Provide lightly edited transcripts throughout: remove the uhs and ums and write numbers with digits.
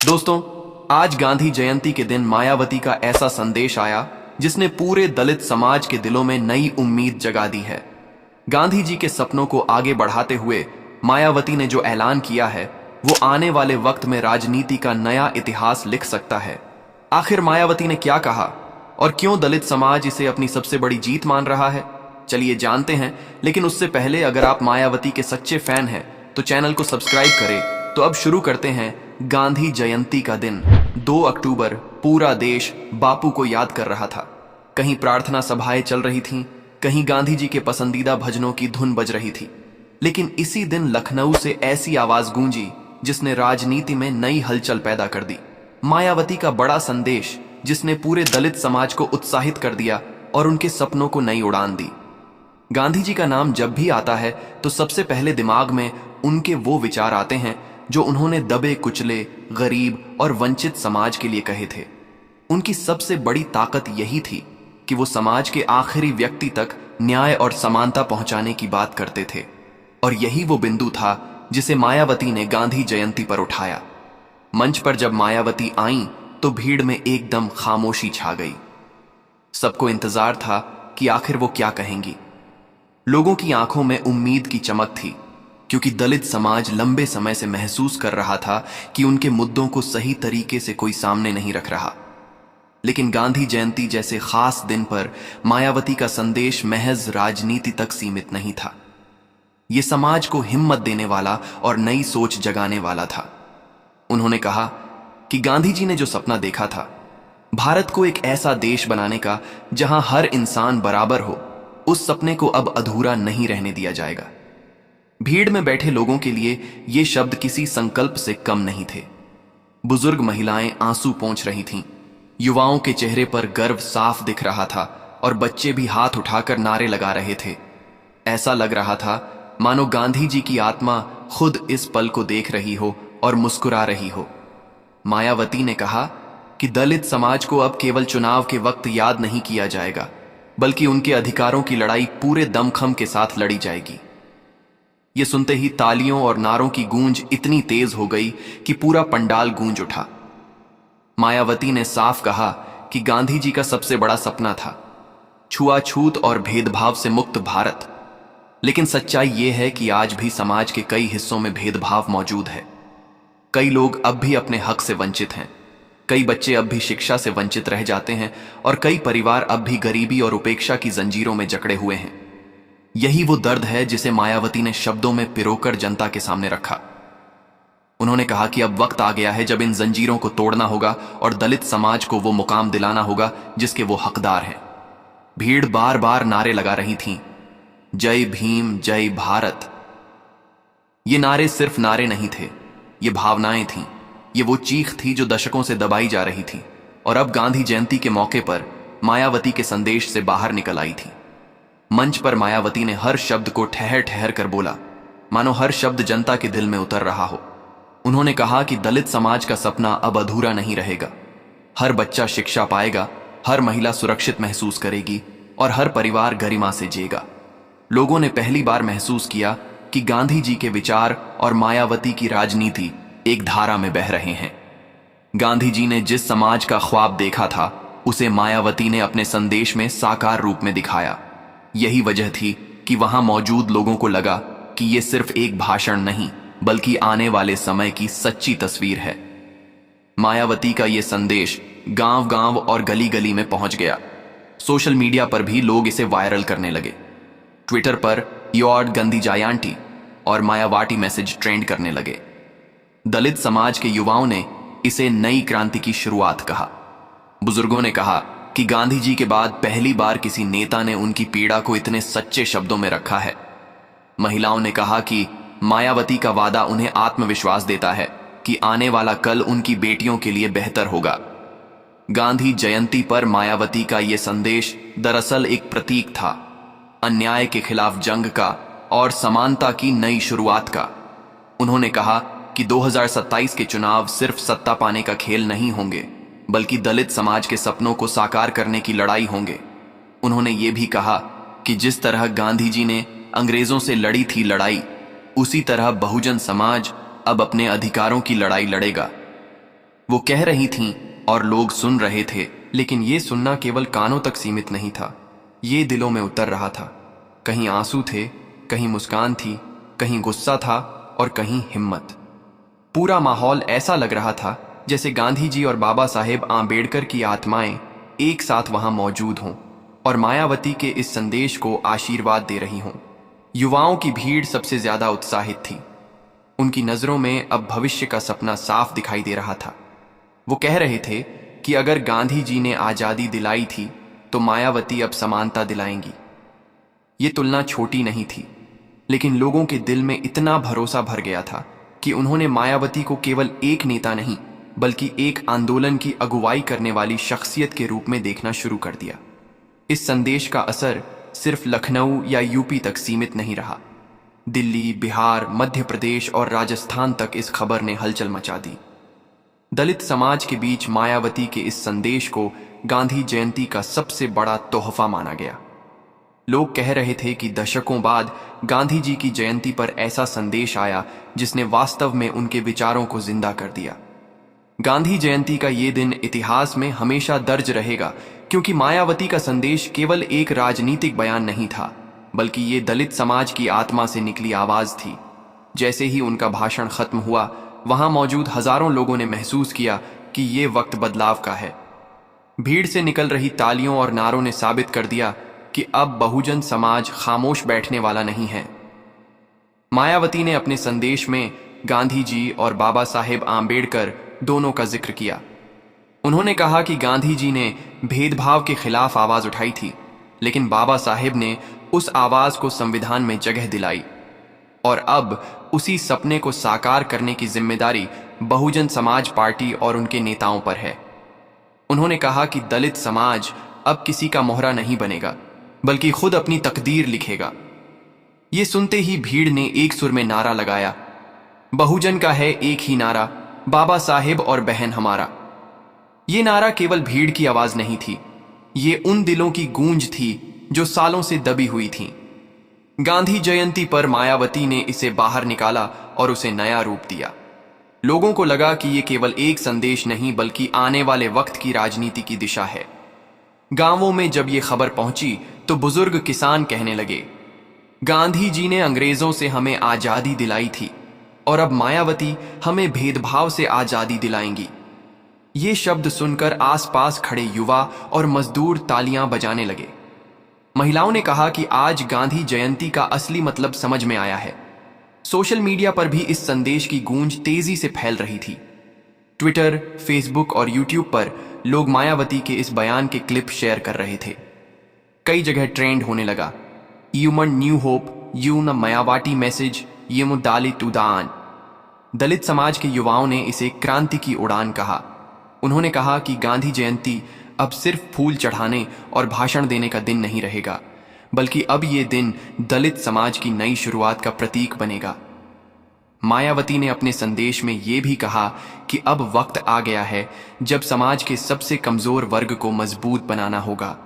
दोस्तों, आज गांधी जयंती के दिन मायावती का ऐसा संदेश आया जिसने पूरे दलित समाज के दिलों में नई उम्मीद जगा दी है। गांधी जी के सपनों को आगे बढ़ाते हुए मायावती ने जो ऐलान किया है वो आने वाले वक्त में राजनीति का नया इतिहास लिख सकता है। आखिर मायावती ने क्या कहा और क्यों दलित समाज इसे अपनी सबसे बड़ी जीत मान रहा है, चलिए जानते हैं। लेकिन उससे पहले अगर आप मायावती के सच्चे फैन हैं तो चैनल को सब्सक्राइब करें। तो अब शुरू करते हैं। गांधी जयंती का दिन 2 अक्टूबर पूरा देश बापू को याद कर रहा था। कहीं प्रार्थना सभाएं चल रही थीं, कहीं गांधी जी के पसंदीदा भजनों की धुन बज रही थी। लेकिन इसी दिन लखनऊ से ऐसी आवाज गूंजी जिसने राजनीति में नई हलचल पैदा कर दी। मायावती का बड़ा संदेश जिसने पूरे दलित समाज को उत्साहित कर दिया और उनके सपनों को नई उड़ान दी। गांधी जी का नाम जब भी आता है तो सबसे पहले दिमाग में उनके वो विचार आते हैं जो उन्होंने दबे कुचले, गरीब और वंचित समाज के लिए कहे थे। उनकी सबसे बड़ी ताकत यही थी कि वो समाज के आखिरी व्यक्ति तक न्याय और समानता पहुंचाने की बात करते थे। और यही वो बिंदु था जिसे मायावती ने गांधी जयंती पर उठाया। मंच पर जब मायावती आईं तो भीड़ में एकदम खामोशी छा गई। सबको इंतजार था कि आखिर वो क्या कहेंगी। लोगों की आंखों में उम्मीद की चमक थी, क्योंकि दलित समाज लंबे समय से महसूस कर रहा था कि उनके मुद्दों को सही तरीके से कोई सामने नहीं रख रहा। लेकिन गांधी जयंती जैसे खास दिन पर मायावती का संदेश महज राजनीति तक सीमित नहीं था। यह समाज को हिम्मत देने वाला और नई सोच जगाने वाला था। उन्होंने कहा कि गांधी जी ने जो सपना देखा था, भारत को एक ऐसा देश बनाने का जहां हर इंसान बराबर हो, उस सपने को अब अधूरा नहीं रहने दिया जाएगा। भीड़ में बैठे लोगों के लिए ये शब्द किसी संकल्प से कम नहीं थे। बुजुर्ग महिलाएं आंसू पोंछ रही थीं, युवाओं के चेहरे पर गर्व साफ दिख रहा था और बच्चे भी हाथ उठाकर नारे लगा रहे थे। ऐसा लग रहा था मानो गांधी जी की आत्मा खुद इस पल को देख रही हो और मुस्कुरा रही हो। मायावती ने कहा कि दलित समाज को अब केवल चुनाव के वक्त याद नहीं किया जाएगा, बल्कि उनके अधिकारों की लड़ाई पूरे दमखम के साथ लड़ी जाएगी। ये सुनते ही तालियों और नारों की गूंज इतनी तेज हो गई कि पूरा पंडाल गूंज उठा। मायावती ने साफ कहा कि गांधी जी का सबसे बड़ा सपना था छुआछूत और भेदभाव से मुक्त भारत। लेकिन सच्चाई यह है कि आज भी समाज के कई हिस्सों में भेदभाव मौजूद है। कई लोग अब भी अपने हक से वंचित हैं, कई बच्चे अब भी शिक्षा से वंचित रह जाते हैं और कई परिवार अब भी गरीबी और उपेक्षा की जंजीरों में जकड़े हुए हैं। यही वो दर्द है जिसे मायावती ने शब्दों में पिरोकर जनता के सामने रखा। उन्होंने कहा कि अब वक्त आ गया है जब इन जंजीरों को तोड़ना होगा और दलित समाज को वो मुकाम दिलाना होगा जिसके वो हकदार हैं। भीड़ बार बार नारे लगा रही थी, जय भीम, जय भारत। ये नारे सिर्फ नारे नहीं थे, ये भावनाएं थीं। ये वो चीख थी जो दशकों से दबाई जा रही थी और अब गांधी जयंती के मौके पर मायावती के संदेश से बाहर निकल आई थी। मंच पर मायावती ने हर शब्द को ठहर ठहर कर बोला, मानो हर शब्द जनता के दिल में उतर रहा हो। उन्होंने कहा कि दलित समाज का सपना अब अधूरा नहीं रहेगा। हर बच्चा शिक्षा पाएगा, हर महिला सुरक्षित महसूस करेगी और हर परिवार गरिमा से जिएगा। लोगों ने पहली बार महसूस किया कि गांधी जी के विचार और मायावती की राजनीति एक धारा में बह रहे हैं। गांधी जी ने जिस समाज का ख्वाब देखा था, उसे मायावती ने अपने संदेश में साकार रूप में दिखाया। यही वजह थी कि वहां मौजूद लोगों को लगा कि यह सिर्फ एक भाषण नहीं, बल्कि आने वाले समय की सच्ची तस्वीर है। मायावती का यह संदेश गांव-गांव और गली-गली में पहुंच गया। सोशल मीडिया पर भी लोग इसे वायरल करने लगे। ट्विटर पर योर गांधी जयंती और मायावती मैसेज ट्रेंड करने लगे। दलित समाज के युवाओं ने इसे नई क्रांति की शुरुआत कहा। बुजुर्गों ने कहा कि गांधी जी के बाद पहली बार किसी नेता ने उनकी पीड़ा को इतने सच्चे शब्दों में रखा है। महिलाओं ने कहा कि मायावती का वादा उन्हें आत्मविश्वास देता है कि आने वाला कल उनकी बेटियों के लिए बेहतर होगा। गांधी जयंती पर मायावती का यह संदेश दरअसल एक प्रतीक था, अन्याय के खिलाफ जंग का और समानता की नई शुरुआत का। उन्होंने कहा कि 2027 के चुनाव सिर्फ सत्ता पाने का खेल नहीं होंगे, बल्कि दलित समाज के सपनों को साकार करने की लड़ाई होंगे। उन्होंने ये भी कहा कि जिस तरह गांधी जी ने अंग्रेजों से लड़ी थी लड़ाई, उसी तरह बहुजन समाज अब अपने अधिकारों की लड़ाई लड़ेगा। वो कह रही थीं और लोग सुन रहे थे, लेकिन ये सुनना केवल कानों तक सीमित नहीं था, ये दिलों में उतर रहा था। कहीं आंसू थे, कहीं मुस्कान थी, कहीं गुस्सा था और कहीं हिम्मत। पूरा माहौल ऐसा लग रहा था जैसे गांधी जी और बाबा साहेब आंबेडकर की आत्माएं एक साथ वहां मौजूद हों और मायावती के इस संदेश को आशीर्वाद दे रही हों। युवाओं की भीड़ सबसे ज्यादा उत्साहित थी। उनकी नजरों में अब भविष्य का सपना साफ दिखाई दे रहा था। वो कह रहे थे कि अगर गांधी जी ने आजादी दिलाई थी तो मायावती अब समानता दिलाएंगी। ये तुलना छोटी नहीं थी, लेकिन लोगों के दिल में इतना भरोसा भर गया था कि उन्होंने मायावती को केवल एक नेता नहीं बल्कि एक आंदोलन की अगुवाई करने वाली शख्सियत के रूप में देखना शुरू कर दिया। इस संदेश का असर सिर्फ लखनऊ या यूपी तक सीमित नहीं रहा। दिल्ली, बिहार, मध्य प्रदेश और राजस्थान तक इस खबर ने हलचल मचा दी। दलित समाज के बीच मायावती के इस संदेश को गांधी जयंती का सबसे बड़ा तोहफा माना गया। लोग कह रहे थे कि दशकों बाद गांधी जी की जयंती पर ऐसा संदेश आया जिसने वास्तव में उनके विचारों को जिंदा कर दिया। गांधी जयंती का ये दिन इतिहास में हमेशा दर्ज रहेगा, क्योंकि मायावती का संदेश केवल एक राजनीतिक बयान नहीं था, बल्कि ये दलित समाज की आत्मा से निकली आवाज थी। जैसे ही उनका भाषण खत्म हुआ, वहां मौजूद हजारों लोगों ने महसूस किया कि ये वक्त बदलाव का है। भीड़ से निकल रही तालियों और नारों ने साबित कर दिया कि अब बहुजन समाज खामोश बैठने वाला नहीं है। मायावती ने अपने संदेश में गांधी जी और बाबा साहेब आंबेडकर दोनों का जिक्र किया। उन्होंने कहा कि गांधी जी ने भेदभाव के खिलाफ आवाज उठाई थी, लेकिन बाबा साहेब ने उस आवाज को संविधान में जगह दिलाई और अब उसी सपने को साकार करने की जिम्मेदारी बहुजन समाज पार्टी और उनके नेताओं पर है। उन्होंने कहा कि दलित समाज अब किसी का मोहरा नहीं बनेगा, बल्कि खुद अपनी तकदीर लिखेगा। ये सुनते ही भीड़ ने एक सुर में नारा लगाया, बहुजन का है एक ही नारा, बाबा साहेब और बहन हमारा। ये नारा केवल भीड़ की आवाज नहीं थी, ये उन दिलों की गूंज थी जो सालों से दबी हुई थीं। गांधी जयंती पर मायावती ने इसे बाहर निकाला और उसे नया रूप दिया। लोगों को लगा कि ये केवल एक संदेश नहीं बल्कि आने वाले वक्त की राजनीति की दिशा है। गांवों में जब ये खबर पहुंची तो बुजुर्ग किसान कहने लगे, गांधी जी ने अंग्रेजों से हमें आजादी दिलाई थी और अब मायावती हमें भेदभाव से आजादी दिलाएंगी। ये शब्द सुनकर आसपास खड़े युवा और मजदूर तालियां बजाने लगे। महिलाओं ने कहा कि आज गांधी जयंती का असली मतलब समझ में आया है। सोशल मीडिया पर भी इस संदेश की गूंज तेजी से फैल रही थी। ट्विटर, फेसबुक और यूट्यूब पर लोग मायावती के इस बयान के क्लिप शेयर कर रहे थे। कई जगह ट्रेंड होने लगा, ह्यूमन न्यू होप, यू न मायावती मैसेज, ये मुदालित उड़ान। दलित समाज के युवाओं ने इसे क्रांति की उड़ान कहा। उन्होंने कहा कि गांधी जयंती अब सिर्फ फूल चढ़ाने और भाषण देने का दिन नहीं रहेगा, बल्कि अब ये दिन दलित समाज की नई शुरुआत का प्रतीक बनेगा। मायावती ने अपने संदेश में ये भी कहा कि अब वक्त आ गया है जब समाज के सबसे कमजोर वर्ग को मजबूत बनाना होगा।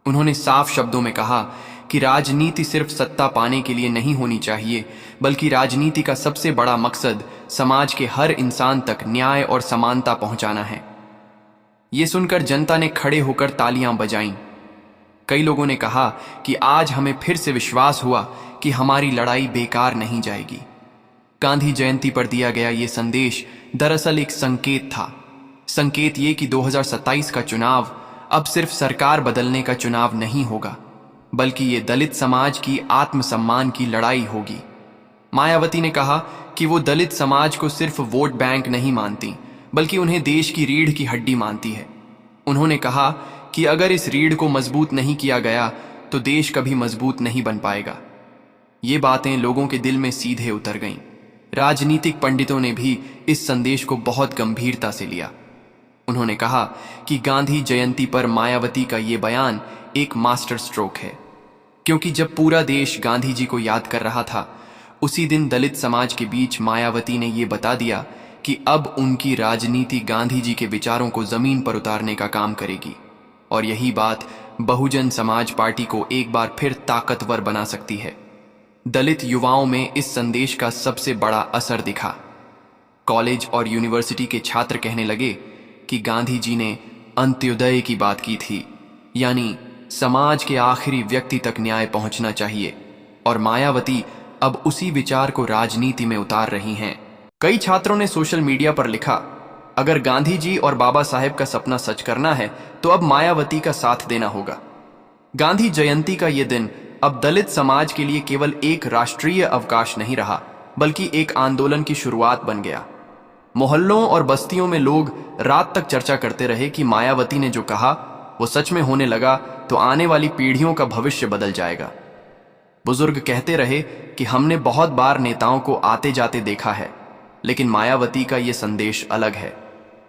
उन्होंने साफ शब्दों में कहा कि राजनीति सिर्फ सत्ता पाने के लिए नहीं होनी चाहिए, बल्कि राजनीति का सबसे बड़ा मकसद समाज के हर इंसान तक न्याय और समानता पहुंचाना है। ये सुनकर जनता ने खड़े होकर तालियां बजाईं। कई लोगों ने कहा कि आज हमें फिर से विश्वास हुआ कि हमारी लड़ाई बेकार नहीं जाएगी। गांधी जयंती पर दिया गया ये संदेश दरअसल एक संकेत था। संकेत ये कि 2027 का चुनाव अब सिर्फ सरकार बदलने का चुनाव नहीं होगा, बल्कि ये दलित समाज की आत्मसम्मान की लड़ाई होगी। मायावती ने कहा कि वो दलित समाज को सिर्फ वोट बैंक नहीं मानती, बल्कि उन्हें देश की रीढ़ की हड्डी मानती है। उन्होंने कहा कि अगर इस रीढ़ को मजबूत नहीं किया गया तो देश कभी मजबूत नहीं बन पाएगा। ये बातें लोगों के दिल में सीधे उतर गईं। राजनीतिक पंडितों ने भी इस संदेश को बहुत गंभीरता से लिया। उन्होंने कहा कि गांधी जयंती पर मायावती का ये बयान एक मास्टर स्ट्रोक है, क्योंकि जब पूरा देश गांधी जी को याद कर रहा था, उसी दिन दलित समाज के बीच मायावती ने ये बता दिया कि अब उनकी राजनीति गांधी जी के विचारों को जमीन पर उतारने का काम करेगी, और यही बात बहुजन समाज पार्टी को एक बार फिर ताकतवर बना सकती है। दलित युवाओं में इस संदेश का सबसे बड़ा असर दिखा। कॉलेज और यूनिवर्सिटी के छात्र कहने लगे कि गांधी जी ने अंत्योदय की बात की थी, यानी समाज के आखिरी व्यक्ति तक न्याय पहुंचना चाहिए, और मायावती अब उसी विचार को राजनीति में उतार रही हैं। कई छात्रों ने सोशल मीडिया पर लिखा, अगर गांधी जी और बाबा साहेब का सपना सच करना है तो अब मायावती का साथ देना होगा। गांधी जयंती का यह दिन अब दलित समाज के लिए केवल एक राष्ट्रीय अवकाश नहीं रहा, बल्कि एक आंदोलन की शुरुआत बन गया। मोहल्लों और बस्तियों में लोग रात तक चर्चा करते रहे कि मायावती ने जो कहा वो सच में होने लगा तो आने वाली पीढ़ियों का भविष्य बदल जाएगा। बुजुर्ग कहते रहे कि हमने बहुत बार नेताओं को आते जाते देखा है, लेकिन मायावती का ये संदेश अलग है,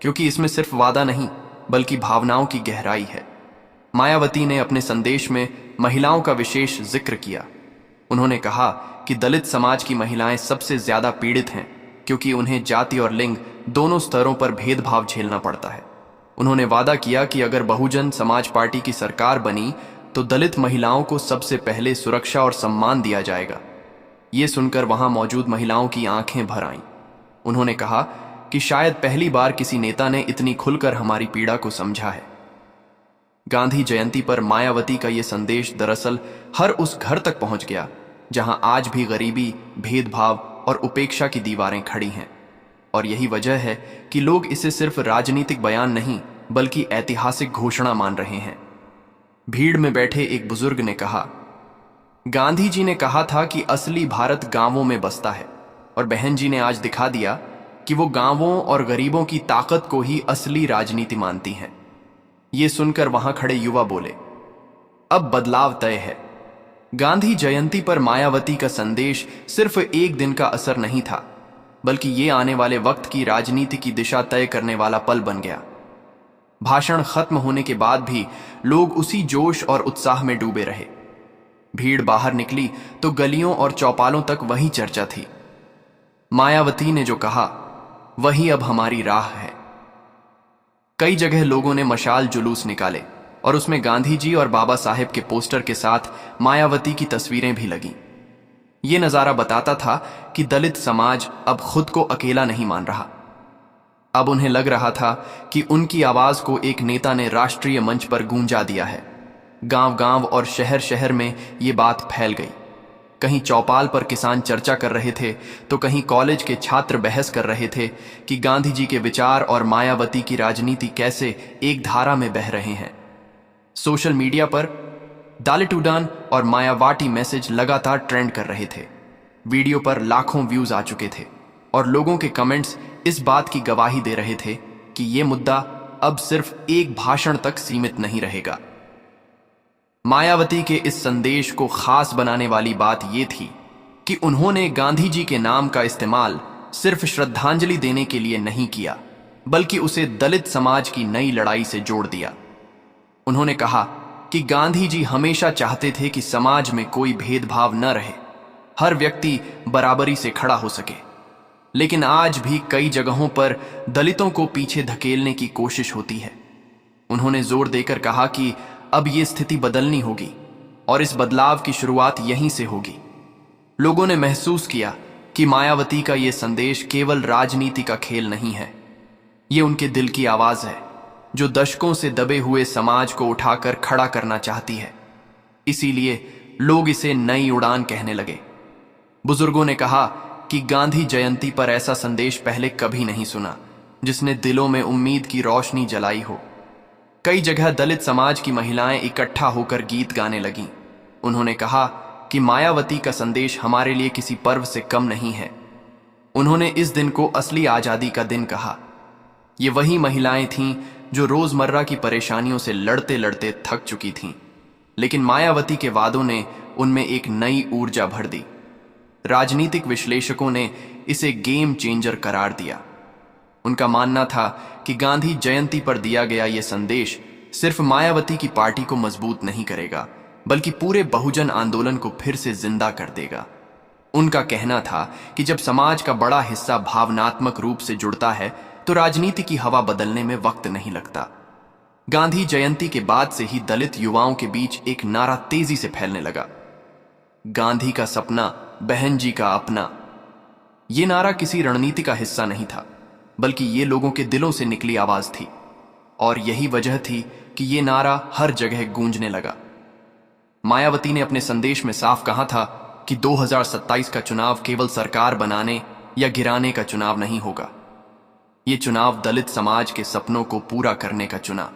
क्योंकि इसमें सिर्फ वादा नहीं बल्कि भावनाओं की गहराई है। मायावती ने अपने संदेश में महिलाओं का विशेष जिक्र किया। उन्होंने कहा कि दलित समाज की महिलाएं सबसे ज्यादा पीड़ित हैं, क्योंकि उन्हें जाति और लिंग दोनों स्तरों पर भेदभाव झेलना पड़ता है। उन्होंने वादा किया कि अगर बहुजन समाज पार्टी की सरकार बनी तो दलित महिलाओं को सबसे पहले सुरक्षा और सम्मान दिया जाएगा। ये सुनकर वहां मौजूद महिलाओं की आंखें भर आईं। उन्होंने कहा कि शायद पहली बार किसी नेता ने इतनी खुलकर हमारी पीड़ा को समझा है। गांधी जयंती पर मायावती का यह संदेश दरअसल हर उस घर तक पहुंच गया जहां आज भी गरीबी, भेदभाव और उपेक्षा की दीवारें खड़ी हैं। और यही वजह है कि लोग इसे सिर्फ राजनीतिक बयान नहीं बल्कि ऐतिहासिक घोषणा मान रहे हैं। भीड़ में बैठे एक बुजुर्ग ने कहा, गांधी जी ने कहा था कि असली भारत गांवों में बसता है, और बहन जी ने आज दिखा दिया कि वो गांवों और गरीबों की ताकत को ही असली राजनीति मानती हैं। ये सुनकर वहां खड़े युवा बोले, अब बदलाव तय है। गांधी जयंती पर मायावती का संदेश सिर्फ एक दिन का असर नहीं था, बल्कि ये आने वाले वक्त की राजनीति की दिशा तय करने वाला पल बन गया। भाषण खत्म होने के बाद भी लोग उसी जोश और उत्साह में डूबे रहे। भीड़ बाहर निकली तो गलियों और चौपालों तक वही चर्चा थी। मायावती ने जो कहा वही अब हमारी राह है। कई जगह लोगों ने मशाल जुलूस निकाले और उसमें गांधी जी और बाबा साहेब के पोस्टर के साथ मायावती की तस्वीरें भी लगीं। यह नजारा बताता था कि दलित समाज अब खुद को अकेला नहीं मान रहा। अब उन्हें लग रहा था कि उनकी आवाज को एक नेता ने राष्ट्रीय मंच पर गूंजा दिया है। गांव-गांव और शहर-शहर में ये बात फैल गई। कहीं चौपाल पर किसान चर्चा कर रहे थे तो कहीं कॉलेज के छात्र बहस कर रहे थे कि गांधी जी के विचार और मायावती की राजनीति कैसे एक धारा में बह रहे हैं। सोशल मीडिया पर दलित उड़ान और मायावती मैसेज लगातार ट्रेंड कर रहे थे। वीडियो पर लाखों व्यूज आ चुके थे और लोगों के कमेंट्स इस बात की गवाही दे रहे थे कि यह मुद्दा अब सिर्फ एक भाषण तक सीमित नहीं रहेगा। मायावती के इस संदेश को खास बनाने वाली बात यह थी कि उन्होंने गांधी जी के नाम का इस्तेमाल सिर्फ श्रद्धांजलि देने के लिए नहीं किया, बल्कि उसे दलित समाज की नई लड़ाई से जोड़ दिया। उन्होंने कहा कि गांधी जी हमेशा चाहते थे कि समाज में कोई भेदभाव न रहे, हर व्यक्ति बराबरी से खड़ा हो सके। लेकिन आज भी कई जगहों पर दलितों को पीछे धकेलने की कोशिश होती है। उन्होंने जोर देकर कहा कि अब ये स्थिति बदलनी होगी और इस बदलाव की शुरुआत यहीं से होगी। लोगों ने महसूस किया कि मायावती का ये संदेश केवल राजनीति का खेल नहीं है, ये उनके दिल की आवाज है जो दशकों से दबे हुए समाज को उठाकर खड़ा करना चाहती है। इसीलिए लोग इसे नई उड़ान कहने लगे। बुजुर्गों ने कहा कि गांधी जयंती पर ऐसा संदेश पहले कभी नहीं सुना जिसने दिलों में उम्मीद की रोशनी जलाई हो। कई जगह दलित समाज की महिलाएं इकट्ठा होकर गीत गाने लगीं। उन्होंने कहा कि मायावती का संदेश हमारे लिए किसी पर्व से कम नहीं है। उन्होंने इस दिन को असली आजादी का दिन कहा। ये वही महिलाएं थीं जो रोजमर्रा की परेशानियों से लड़ते लड़ते थक चुकी थीं, लेकिन मायावती के वादों ने उनमें एक नई ऊर्जा भर दी। राजनीतिक विश्लेषकों ने इसे गेम चेंजर करार दिया। उनका मानना था कि गांधी जयंती पर दिया गया यह संदेश सिर्फ मायावती की पार्टी को मजबूत नहीं करेगा, बल्कि पूरे बहुजन आंदोलन को फिर से जिंदा कर देगा। उनका कहना था कि जब समाज का बड़ा हिस्सा भावनात्मक रूप से जुड़ता है तो राजनीति की हवा बदलने में वक्त नहीं लगता। गांधी जयंती के बाद से ही दलित युवाओं के बीच एक नारा तेजी से फैलने लगा, गांधी का सपना, बहन जी का अपना। ये नारा किसी रणनीति का हिस्सा नहीं था, बल्कि ये लोगों के दिलों से निकली आवाज थी। और यही वजह थी कि ये नारा हर जगह गूंजने लगा। मायावती ने अपने संदेश में साफ कहा था कि 2027 का चुनाव केवल सरकार बनाने या गिराने का चुनाव नहीं होगा। ये चुनाव दलित समाज के सपनों को पूरा करने का चुनाव